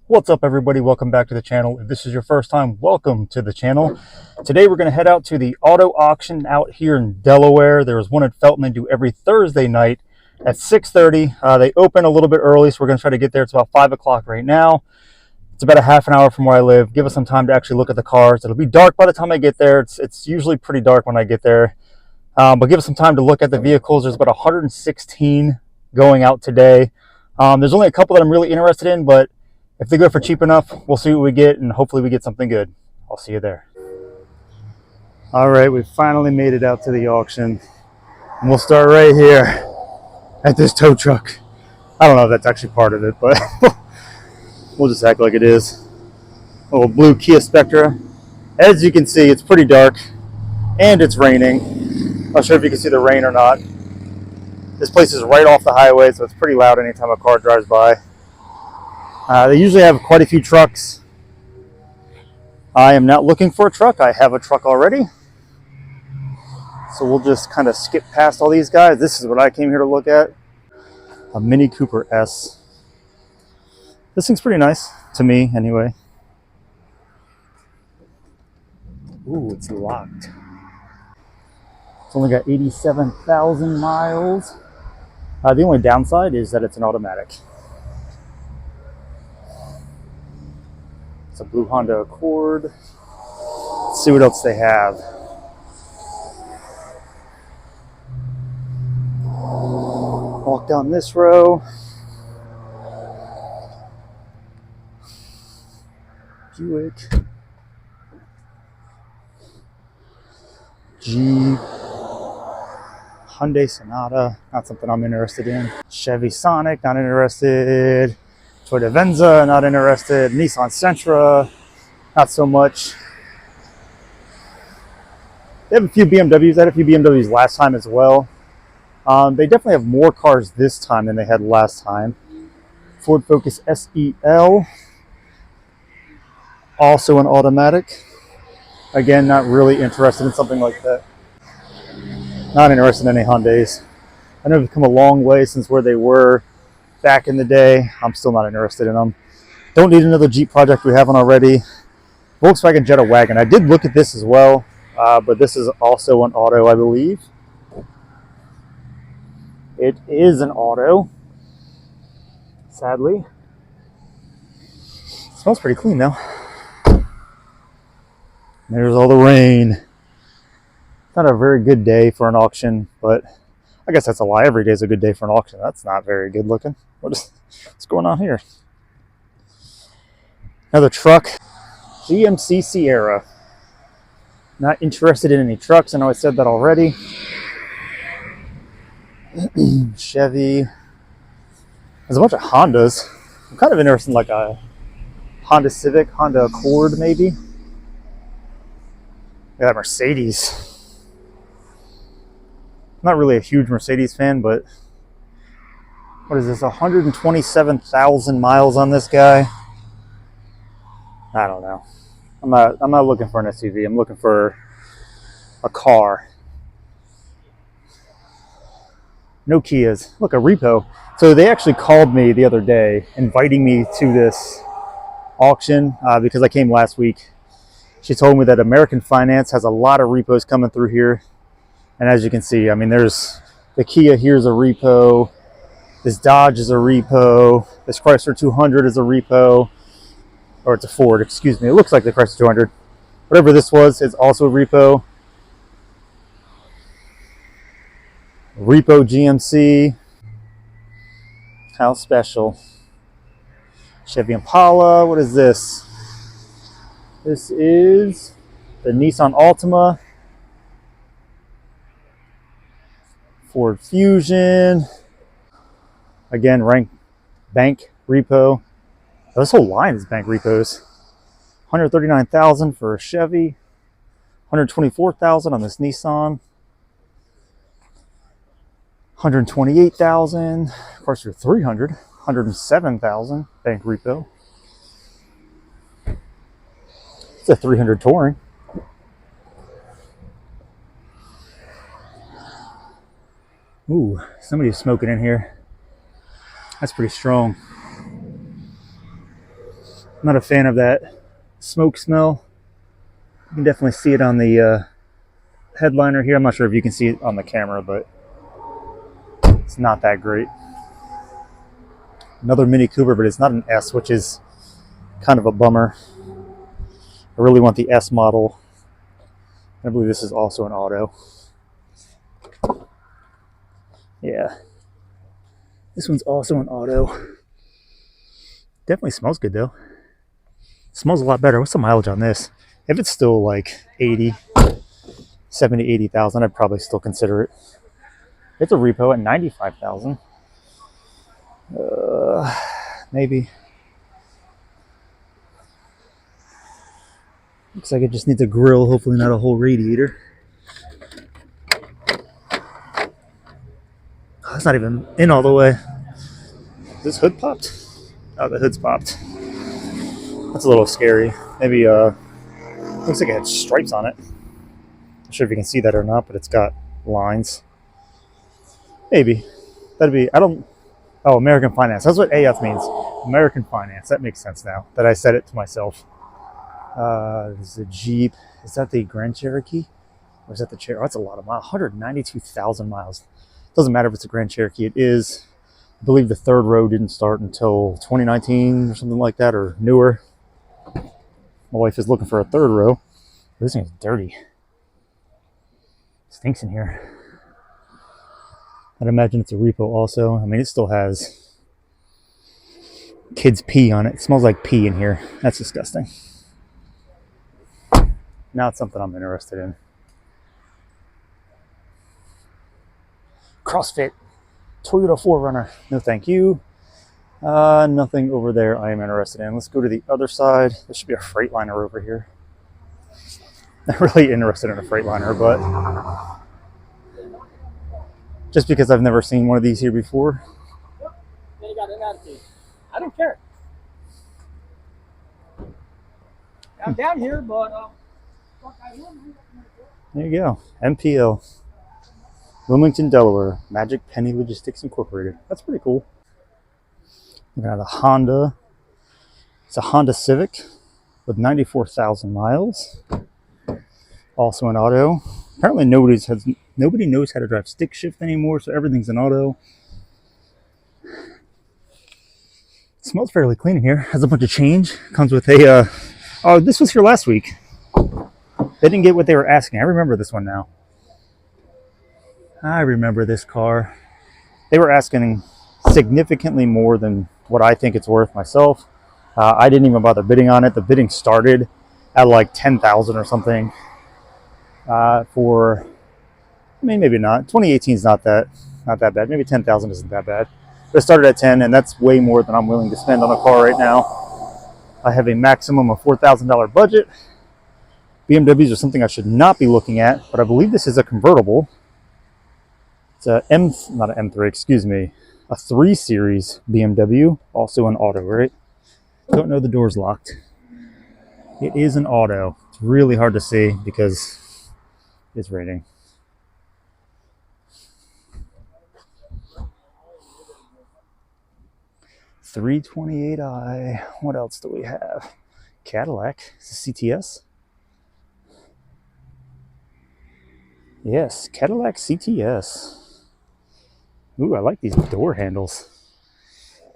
What's up, everybody? Welcome back to the channel. If this is your first time, welcome to the channel. Today we're going to head out to the auto auction out here in Delaware. There is one in Felton. They do every Thursday night at 6:30. They open a little bit early, so we're going to try to get there. It's about 5 o'clock right now. It's about a half an hour from where I live. Give us some time to actually look at the cars. It'll be dark by the time I get there. It's usually pretty dark when I get there, but give us some time to look at the vehicles. There's about 116 going out today. There's only a couple that I'm really interested in, but if they go for cheap enough, we'll see what we get, and hopefully we get something good. I'll see you there. All right, we finally made it out to the auction. And we'll start right here at this tow truck. I don't know if that's actually part of it, but we'll just act like it is. A little blue Kia Spectra. As you can see, it's pretty dark, and it's raining. Not sure if you can see the rain or not. This place is right off the highway, so it's pretty loud anytime a car drives by. They usually have quite a few trucks. I am not looking for a truck. I have a truck already. So we'll just kind of skip past all these guys. This is what I came here to look at. A Mini Cooper S. This thing's pretty nice, to me anyway. Ooh, it's locked. It's only got 87,000 miles. The only downside is that it's an automatic. It's a blue Honda Accord. Let's see what else they have. Walk down this row. Buick. Jeep. Hyundai Sonata. Not something I'm interested in. Chevy Sonic. Not interested. Toyota Venza, not interested. Nissan Sentra, not so much. They have a few BMWs. I had a few BMWs last time as well. They definitely have more cars this time than they had last time. Ford Focus SEL, also an automatic. Again, not really interested in something like that. Not interested in any Hyundais. I know they've come a long way since where they were back in the day. I'm still not interested in them. Don't need another Jeep project we haven't already. Volkswagen Jetta Wagon. I did look at this as well, but this is also an auto, I believe. It is an auto, sadly. It smells pretty clean though. There's all the rain. Not a very good day for an auction, but I guess that's a lie. Every day is a good day for an auction. That's not very good looking. What's going on here? Another truck. GMC Sierra. Not interested in any trucks. I know I said that already. Chevy. There's a bunch of Hondas. I'm kind of interested in like a Honda Civic, Honda Accord maybe. Yeah, Mercedes. I'm not really a huge Mercedes fan, but what is this? 127,000 miles on this guy. I don't know. I'm not looking for an SUV. I'm looking for a car. No Kias. Look, a repo. So they actually called me the other day, inviting me to this auction because I came last week. She told me that American Finance has a lot of repos coming through here. And as you can see, I mean, there's the Kia here's a repo. This Dodge is a repo. This Chrysler 200 is a repo. Or it's a Ford, excuse me. It looks like the Chrysler 200. Whatever this was, it's also a repo. Repo GMC. How special. Chevy Impala. What is this? This is the Nissan Altima. Ford Fusion. Again, bank repo. Oh, this whole line is bank repos. 139,000 for a Chevy. 124,000 on this Nissan. 128,000. Of course, you're 300. 107,000 bank repo. It's a 300 Touring. Ooh, somebody's smoking in here. That's pretty strong. I'm not a fan of that smoke smell. You can definitely see it on the headliner here. I'm not sure if you can see it on the camera, but it's not that great. Another Mini Cooper, but it's not an S, which is kind of a bummer. I really want the S model. I believe this is also an auto. Yeah. This one's also an auto. Definitely smells good though. Smells a lot better. What's the mileage on this? If it's still like 70, 80,000, I'd probably still consider it. It's a repo at 95,000. Maybe. Looks like it just needs a grill, hopefully not a whole radiator. Oh, it's not even in all the way. Is this hood popped? Oh, the hood's popped. That's a little scary. Maybe, looks like it had stripes on it. Not sure if you can see that or not, but it's got lines. Maybe. That'd be, oh, American Finance. That's what AF means. American Finance. That makes sense now that I said it to myself. This is a Jeep. Is that the Grand Cherokee? Or is that the Cherokee? Oh, that's a lot of miles. 192,000 miles. Doesn't matter if it's a Grand Cherokee. It is, I believe the third row didn't start until 2019 or something like that, or newer. My wife is looking for a third row. This thing is dirty. It stinks in here. I'd imagine it's a repo also. I mean, it still has kids' pee on it. It smells like pee in here. That's disgusting. Now it's something I'm interested in. CrossFit Toyota 4Runner. No thank you. Nothing over there I am interested in. Let's go to the other side. There should be a Freightliner over here. I'm really interested in a Freightliner, but just because I've never seen one of these here before. Then you got an attitude. I don't care. I'm down here, but there you go. MPL. Wilmington, Delaware. Magic Penny Logistics Incorporated. That's pretty cool. We got a Honda. It's a Honda Civic with 94,000 miles. Also an auto. Apparently nobody knows how to drive stick shift anymore, so everything's an auto. It smells fairly clean in here. Has a bunch of change. Comes with a oh, this was here last week. They didn't get what they were asking. I remember this one now. I remember this car. They were asking significantly more than what I think it's worth myself. I didn't even bother bidding on it. The bidding started at like 10,000 or something. For, I mean, maybe not. 2018 is not that bad. Maybe 10,000 isn't that bad. But it started at 10, and that's way more than I'm willing to spend on a car right now. I have a maximum of $4,000 budget. BMWs are something I should not be looking at, but I believe this is a convertible. It's a not an M3, excuse me, a 3 Series BMW, also an auto, right? Don't know the door's locked. It is an auto. It's really hard to see because it's raining. $328i. What else do we have? Cadillac. Is this CTS? Yes, Cadillac CTS. Ooh, I like these door handles.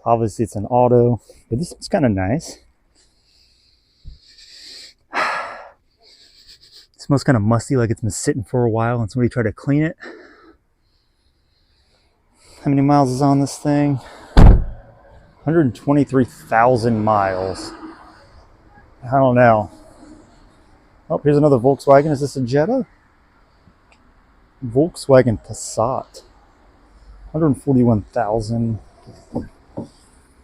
Obviously, it's an auto, but this is kind of nice. It smells kind of musty, like it's been sitting for a while and somebody tried to clean it. How many miles is on this thing? 123,000 miles. I don't know. Oh, here's another Volkswagen. Is this a Jetta? Volkswagen Passat. 141,000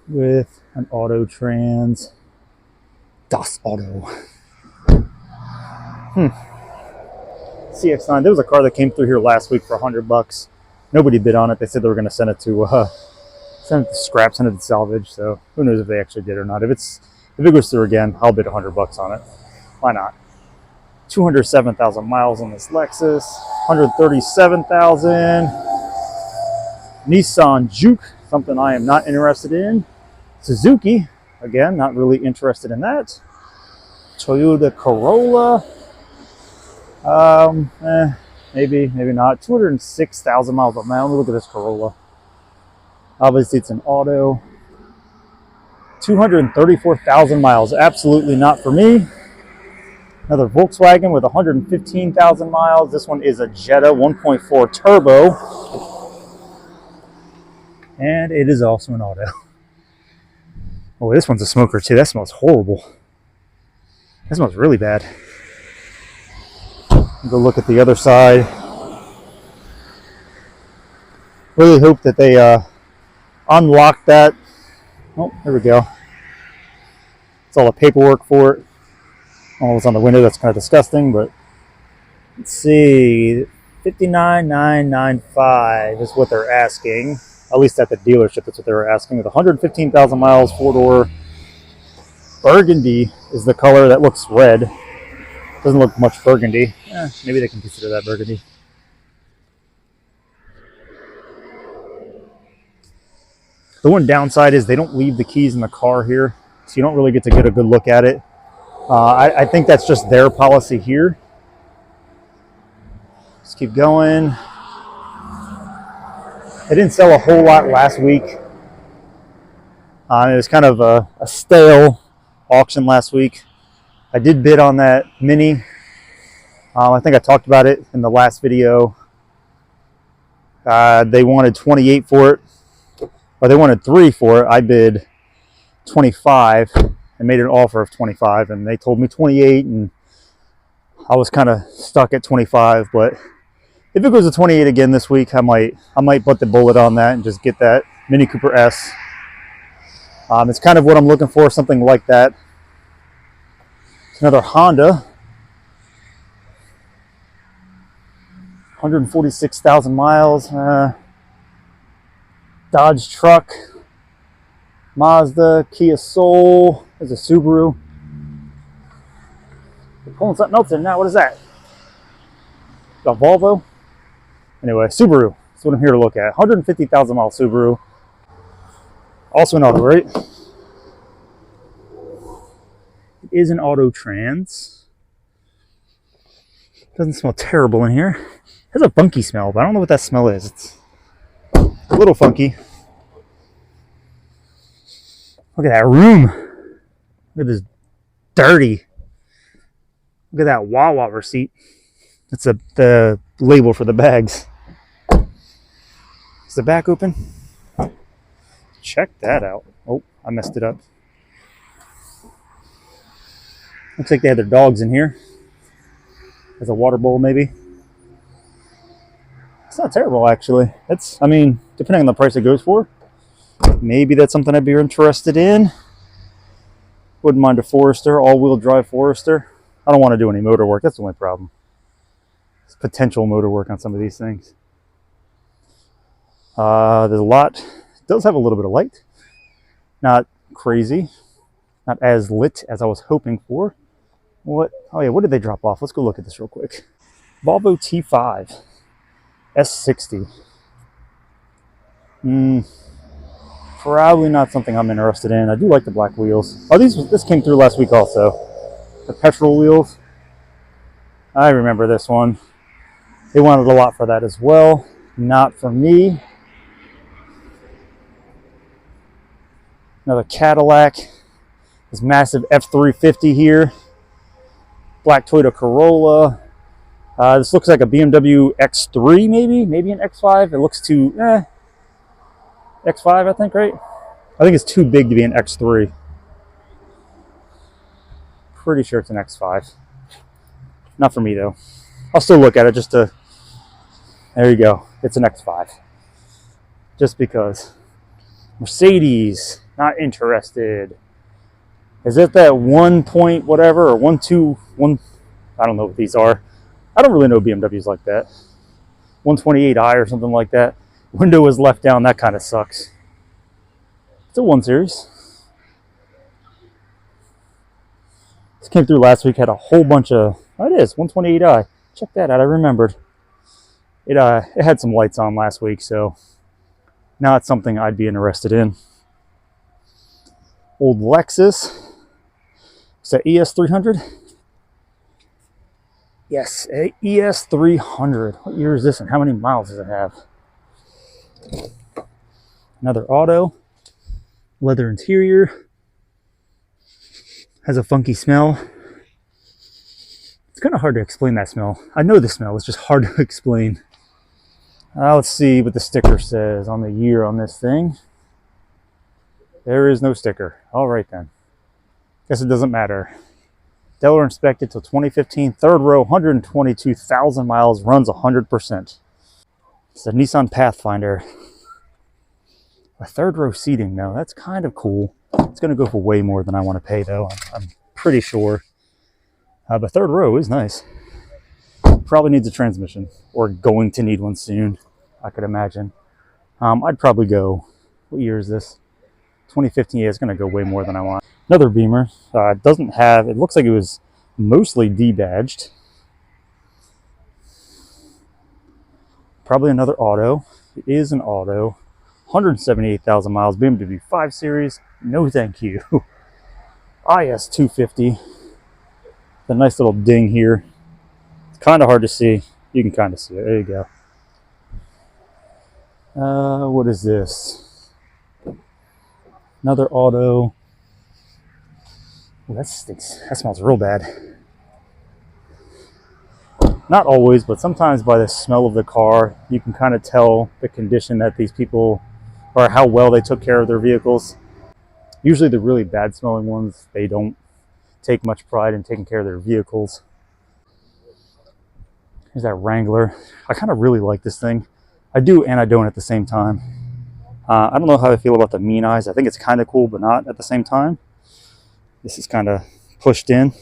with an auto trans. Das Auto. CX-9. There was a car that came through here last week for $100. Nobody bid on it. They said they were going to send it to scrap, send it to salvage. So who knows if they actually did or not. If it goes through again, I'll bid $100 on it. Why not? 207,000 miles on this Lexus. 137,000. Nissan Juke, something I am not interested in. Suzuki, Again, not really interested in that. Toyota Corolla. Maybe not. 206,000 miles on that. Let me look at this Corolla. Obviously, it's an auto. 234,000 miles. Absolutely not for me. Another Volkswagen with 115,000 miles. This one is a Jetta 1.4 turbo. And it is also an auto. Oh, this one's a smoker too. That smells horrible. That smells really bad. Go look at the other side. Really hope that they unlock that. Oh, there we go. It's all the paperwork for it. Oh, it's on the window. That's kind of disgusting, but let's see. 59,995 is what they're asking. At least at the dealership, that's what they were asking. With 115,000 miles, four-door. Burgundy is the color. That looks red. Doesn't look much burgundy. Maybe they can consider that burgundy. The one downside is they don't leave the keys in the car here, so you don't really get to get a good look at it. I think that's just their policy here. Let's keep going. They didn't sell a whole lot last week. It was kind of a stale auction last week. I did bid on that Mini. I think I talked about it in the last video. They wanted 28 for it, or they wanted 3 for it. I bid 25 and made an offer of 25, and they told me 28, and I was kind of stuck at 25. But if it goes to 28 again this week, I might put the bullet on that and just get that Mini Cooper S. It's kind of what I'm looking for, something like that. It's another Honda. 146,000 miles. Dodge truck. Mazda, Kia Soul. There's a Subaru. They're pulling something else in now. What is that? A Volvo? Anyway, Subaru. That's what I'm here to look at. 150,000 mile Subaru. Also an auto, right? It is an auto trans. Doesn't smell terrible in here. It has a funky smell, but I don't know what that smell is. It's a little funky. Look at that room. Look at this dirty. Look at that Wawa receipt. That's the label for the bags. Is the back open? Check that out. Oh, I messed it up. Looks like they had their dogs in here. There's a water bowl, maybe. It's not terrible, actually. I mean, depending on the price it goes for, maybe that's something I'd be interested in. Wouldn't mind a Forester, all-wheel drive Forester. I don't want to do any motor work. That's the only problem. It's potential motor work on some of these things. There's a lot. It does have a little bit of light. Not crazy. Not as lit as I was hoping for. What? Oh yeah, what did they drop off? Let's go look at this real quick. Volvo T5. S60. Probably not something I'm interested in. I do like the black wheels. Oh, this came through last week also. The petrol wheels. I remember this one. They wanted a lot for that as well. Not for me. Another Cadillac. This massive F350 here. Black Toyota Corolla. This looks like a BMW X3 maybe an X5. It looks too, X5 I think, right? I think it's too big to be an X3. Pretty sure it's an X5. Not for me though. I'll still look at it just to, there you go. It's an X5. Just because. Mercedes, not interested. Is it that 1 point whatever or 121? I don't know what these are. I don't really know BMWs like that. 128i or something like that. Window was left down. That kind of sucks. It's a 1 Series. This came through last week. Had a whole bunch of. Oh, it is 128i. Check that out. I remembered. It had some lights on last week, so not something I'd be interested in. Old Lexus. Is that ES300? Yes, a ES300. What year is this and how many miles does it have? Another auto. Leather interior. Has a funky smell. It's kind of hard to explain that smell. I know the smell, it's just hard to explain. Let's see what the sticker says on the year on this thing. There is no sticker. All right then. Guess it doesn't matter. Delaware inspected till 2015. Third row, 122,000 miles, runs 100%. It's a Nissan Pathfinder. A third row seating though, that's kind of cool. It's going to go for way more than I want to pay though, I'm pretty sure. But third row is nice. Probably needs a transmission, or going to need one soon, I could imagine. I'd probably go, what year is this? 2015, yeah, it's going to go way more than I want. Another Beamer. It doesn't have, it looks like it was mostly debadged. Probably another auto. It is an auto. 178,000 miles, BMW 5 Series. No thank you. IS 250. The nice little ding here. It's kind of hard to see. You can kind of see it. There you go. What is this? Another auto. Ooh, that stinks. That smells real bad. Not always, but sometimes by the smell of the car, you can kind of tell the condition that these people, or how well they took care of their vehicles. Usually the really bad smelling ones, they don't take much pride in taking care of their vehicles. Here's that Wrangler. I kind of really like this thing. I do and I don't at the same time. I don't know how I feel about the mean eyes. I think it's kind of cool, but not at the same time. This is kind of pushed in.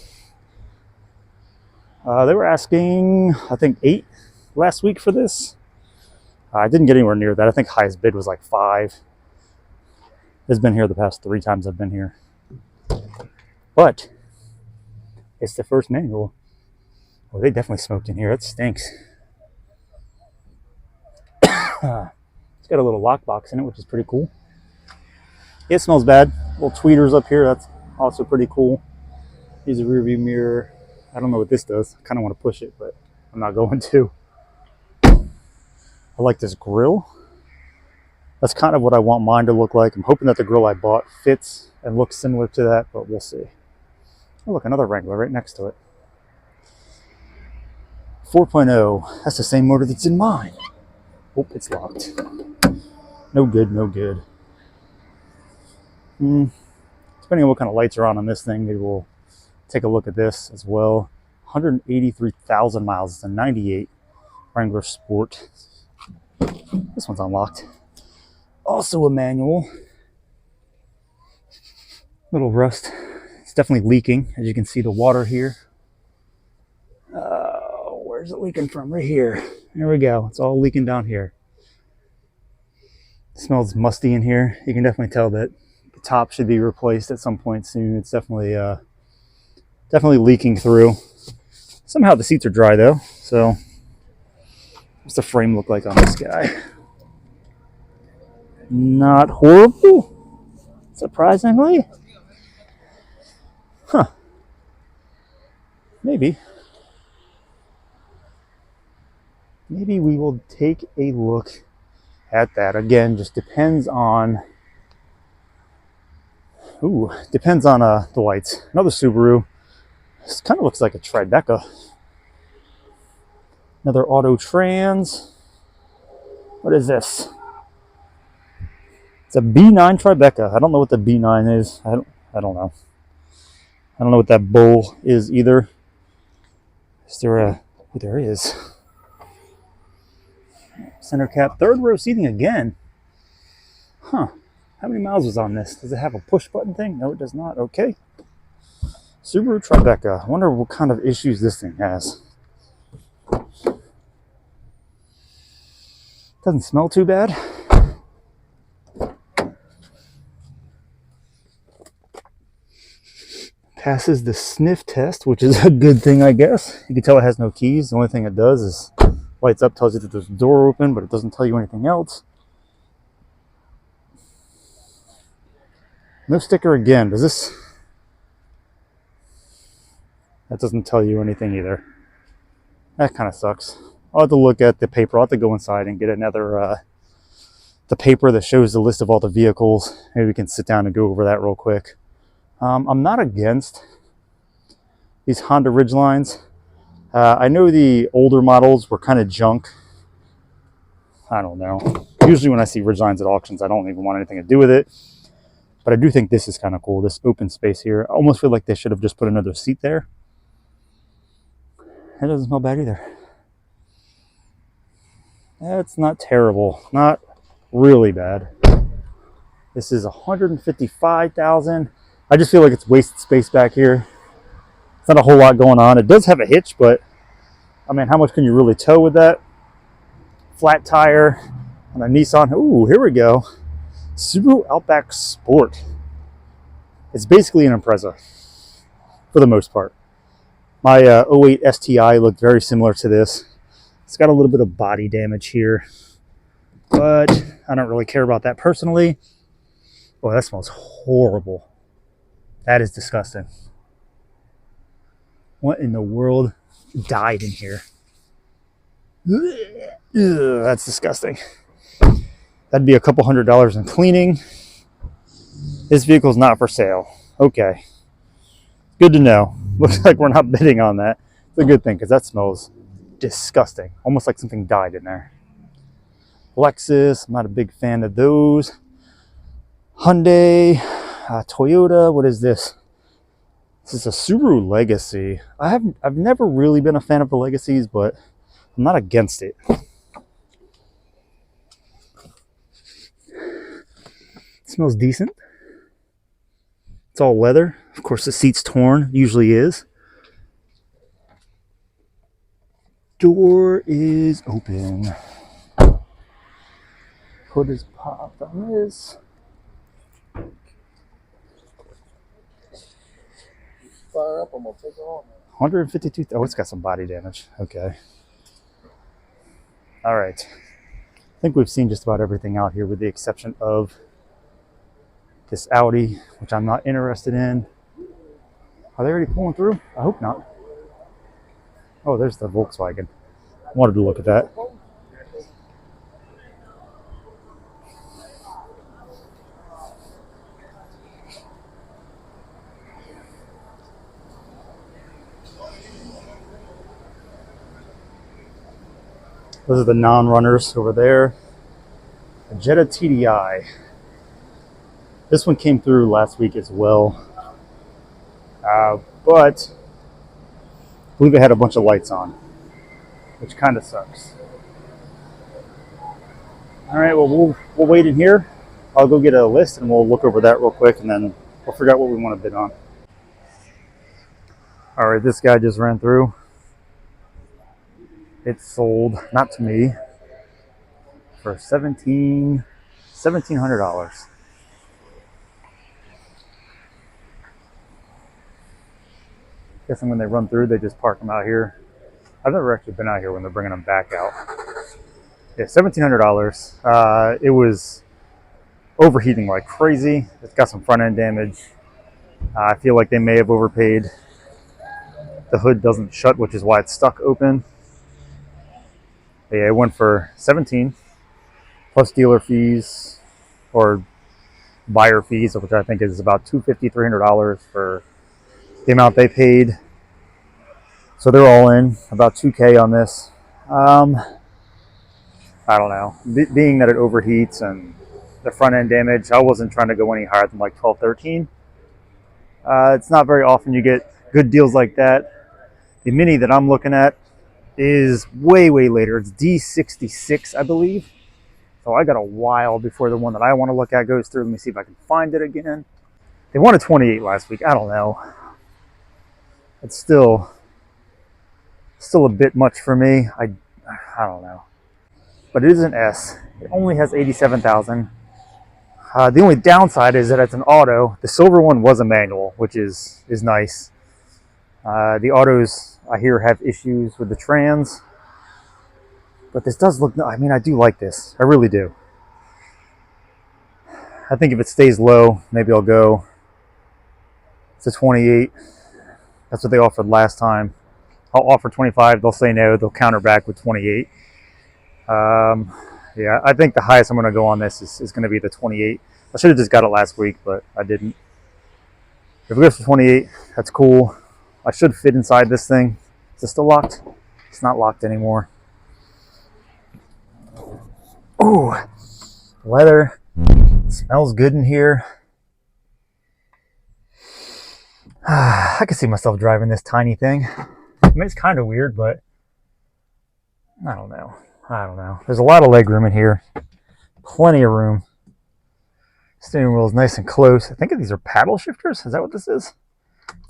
They were asking, I think, $8 last week for this. I didn't get anywhere near that. I think highest bid was like $5. It's been here the past 3 times I've been here. But it's the first manual. Oh, they definitely smoked in here. It stinks. It's got a little lockbox in it, which is pretty cool. It smells bad. Little tweeters up here. That's also pretty cool. Here's a rear view mirror. I don't know what this does. I kind of want to push it, but I'm not going to. I like this grill. That's kind of what I want mine to look like. I'm hoping that the grill I bought fits and looks similar to that, but we'll see. Oh, look, another Wrangler right next to it. 4.0. That's the same motor that's in mine. Oh, it's locked. No good, no good. Depending on what kind of lights are on this thing, maybe we'll take a look at this as well. 183,000 miles. It's a 98 Wrangler Sport. This one's unlocked. Also a manual. Little rust. It's definitely leaking. As you can see, the water here. Where's it leaking from? Right here. There we go. It's all leaking down here. It smells musty in here. You can definitely tell that the top should be replaced at some point soon. It's definitely leaking through. Somehow the seats are dry though. So what's the frame look like on this guy? Not horrible, surprisingly. Huh. Maybe we will take a look at that. Again, just depends on the lights. Another Subaru. This kind of looks like a Tribeca. Another Auto Trans. What is this? It's a B9 Tribeca. I don't know what the B9 is. I don't know. I don't know what that bull is either. Is there a... Oh, there is. Center cap. Third row seating again. Huh. How many miles was on this? Does it have a push button thing? No, it does not. Okay. Subaru Tribeca. I wonder what kind of issues this thing has. Doesn't smell too bad. Passes the sniff test, which is a good thing, I guess. You can tell it has no keys. The only thing it does is lights up, tells you that there's a door open, but it doesn't tell you anything else. No sticker again. Does this... That doesn't tell you anything either. That kind of sucks. I'll have to look at the paper. I'll have to go inside and get another, the paper that shows the list of all the vehicles. Maybe we can sit down and go over that real quick. I'm not against these Honda Ridgelines. I know the older models were kind of junk. I don't know. Usually when I see Ridgelines at auctions, I don't even want anything to do with it. But I do think this is kind of cool, this open space here. I almost feel like they should have just put another seat there. It doesn't smell bad either. That's not terrible. Not really bad. This is $155,000. I just feel like it's wasted space back here. It's not a whole lot going on. It does have a hitch, but I mean, how much can you really tow with that? Flat tire on a Nissan. Ooh, here we go. Subaru Outback Sport. It's basically an Impreza for the most part. My 08 STI looked very similar to this. It's got a little bit of body damage here, but I don't really care about that personally. Oh, that smells horrible. That is disgusting. What in the world died in here? Ugh, that's disgusting. That'd be a couple $100 in cleaning. This vehicle's not for sale. Okay. Good to know. Looks like we're not bidding on that. It's a good thing because that smells disgusting. Almost like something died in there. Lexus, I'm not a big fan of those. Hyundai, Toyota, what is this? This is a Subaru Legacy. I've never really been a fan of the Legacies, but I'm not against it. It smells decent. It's all leather. Of course, the seat's torn. Usually is. Door is open. Hood is popped on this. Fire up, I'm gonna take it on. 152. Oh, it's got some body damage. Okay. All right. I think we've seen just about everything out here with the exception of this Audi, which I'm not interested in. Are they already pulling through? I hope not. Oh, there's the Volkswagen. I wanted to look at that. Those are the non-runners over there. A Jetta TDI. This one came through last week as well. But I believe it had a bunch of lights on, which kind of sucks. All right, well, we'll wait in here. I'll go get a list and we'll look over that real quick and then we'll figure out what we want to bid on. All right, this guy just ran through. It sold, not to me, for $1,700. Guessing when they run through, they just park them out here. I've never actually been out here when they're bringing them back out. Yeah, $1,700. It was overheating like crazy. It's got some front end damage. I feel like they may have overpaid. The hood doesn't shut, which is why it's stuck open. But yeah, it went for 17 plus dealer fees or buyer fees, which I think is about $250, $300 for the amount they paid. So they're all in about $2K on this. I don't know. Being that it overheats and the front end damage, I wasn't trying to go any higher than like 12, 13. It's not very often you get good deals like that. The Mini that I'm looking at is way, way later. It's D66, I believe. So I got a while before the one that I want to look at goes through. Let me see if I can find it again. They wanted 28 last week. I don't know. It's still a bit much for me. I don't know. But it is an S. It only has 87,000. The only downside is that it's an auto. The silver one was a manual, which is nice. The autos, I hear, have issues with the trans. But this does look, I mean, I do like this. I really do. I think if it stays low, maybe I'll go to 28. That's what they offered last time. I'll offer 25. They'll say no. They'll counter back with 28. Yeah, I think the highest I'm going to go on this is going to be the 28. I should have just got it last week, but I didn't. If it goes to 28, that's cool. I should fit inside this thing. Is it still locked? It's not locked anymore. Ooh, leather. Smells good in here. I can see myself driving this tiny thing. I mean, it's kind of weird, but I don't know. There's a lot of leg room in here. Plenty of room. Steering wheel is nice and close. I think these are paddle shifters. Is that what this is?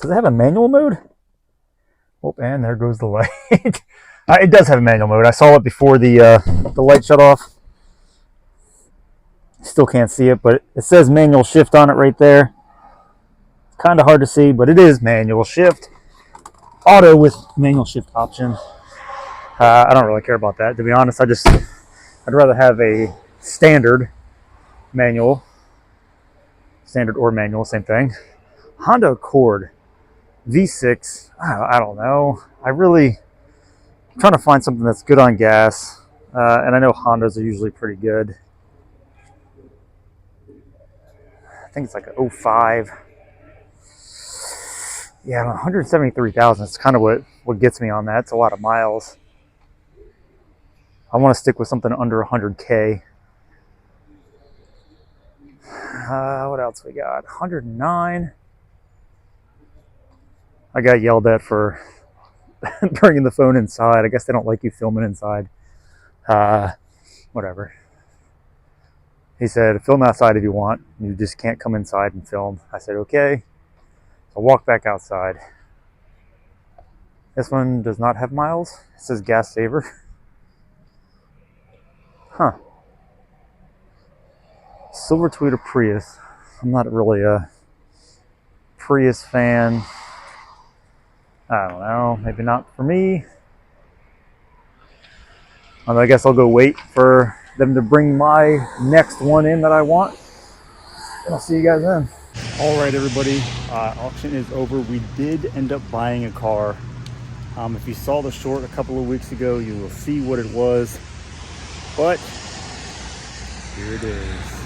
Does it have a manual mode? Oh, and there goes the light. It does have a manual mode. I saw it before the light shut off. Still can't see it, but it says manual shift on it right there. It's kind of hard to see, but it is manual shift. Auto with manual shift option. I don't really care about that, to be honest. I'd rather have a standard manual. Standard or manual, same thing. Honda Accord V6. I don't know. I'm trying to find something that's good on gas. And I know Hondas are usually pretty good. I think it's like an 05. Yeah, 173,000 is kind of what gets me on that. It's a lot of miles. I want to stick with something under 100K. What else we got? 109. I got yelled at for bringing the phone inside. I guess they don't like you filming inside. Whatever. He said, film outside if you want. You just can't come inside and film. I said, okay. So I walked back outside. This one does not have miles. It says gas saver. Huh. Silver Tweeter Prius. I'm not really a Prius fan. I don't know. Maybe not for me. I guess I'll go wait for them to bring my next one in that I want. And I'll see you guys then. All right, everybody. Auction is over. We did end up buying a car. If you saw the short a couple of weeks ago, you will see what it was. But here it is.